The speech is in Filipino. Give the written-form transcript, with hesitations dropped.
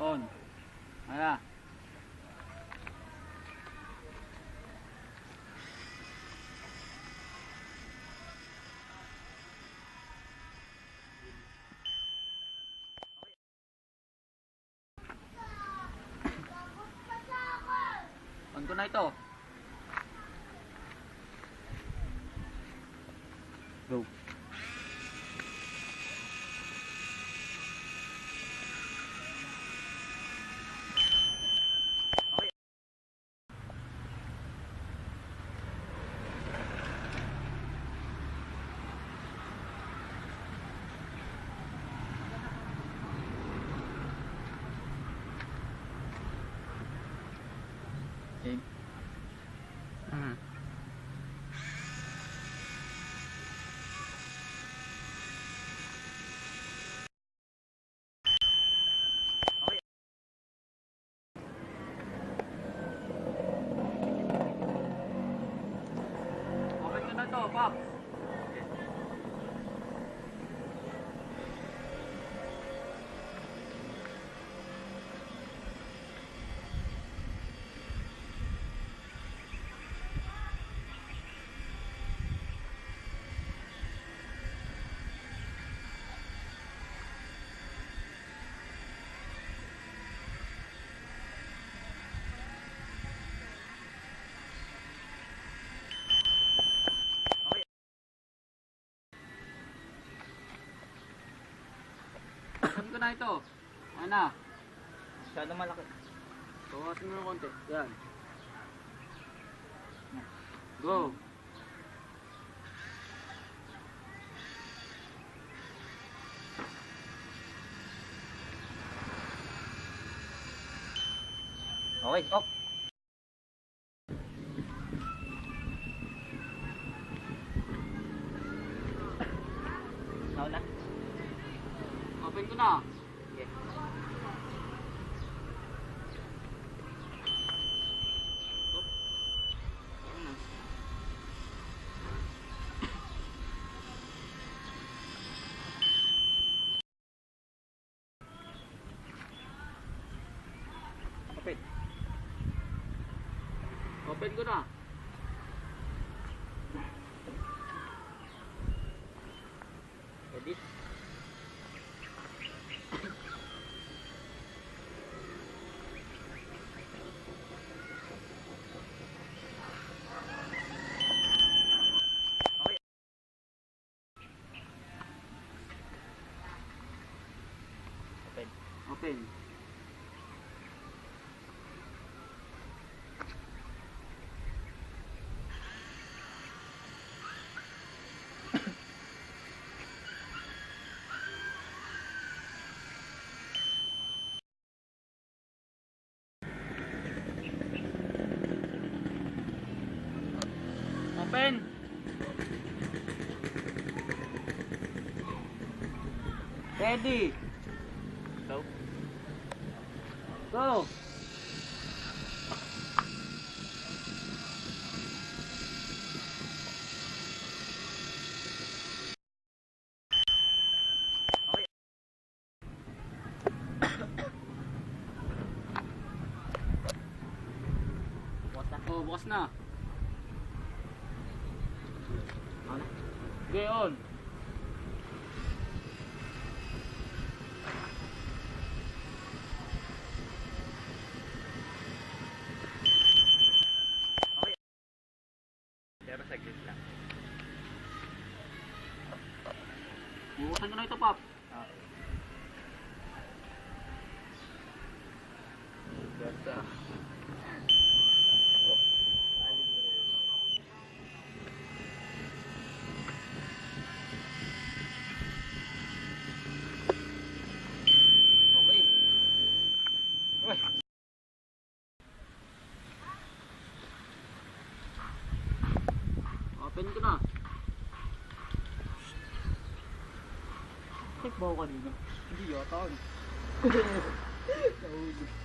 On. Ano? On ko na ito. Go. Okay. Open ko na to, Pop. Open ko na ito. Ano na? Masyadong malaki. Bawasin mo ng konti. Yan. Go. Okay, off. Nauna. Open ko na. Okay. Open. Open ko na. Ready? Okay. Open. Open. Open. Ready. Go. Go. Okay. Bukas na. Oh, bukas na. Ano? Okay, on. Okay. Pero saglit lang. Buksan ko na ito, Pop. Ah. Ganda. Okay. Uy. Open ko na. Check ba ako kanina? Hindi yata. Nahulog.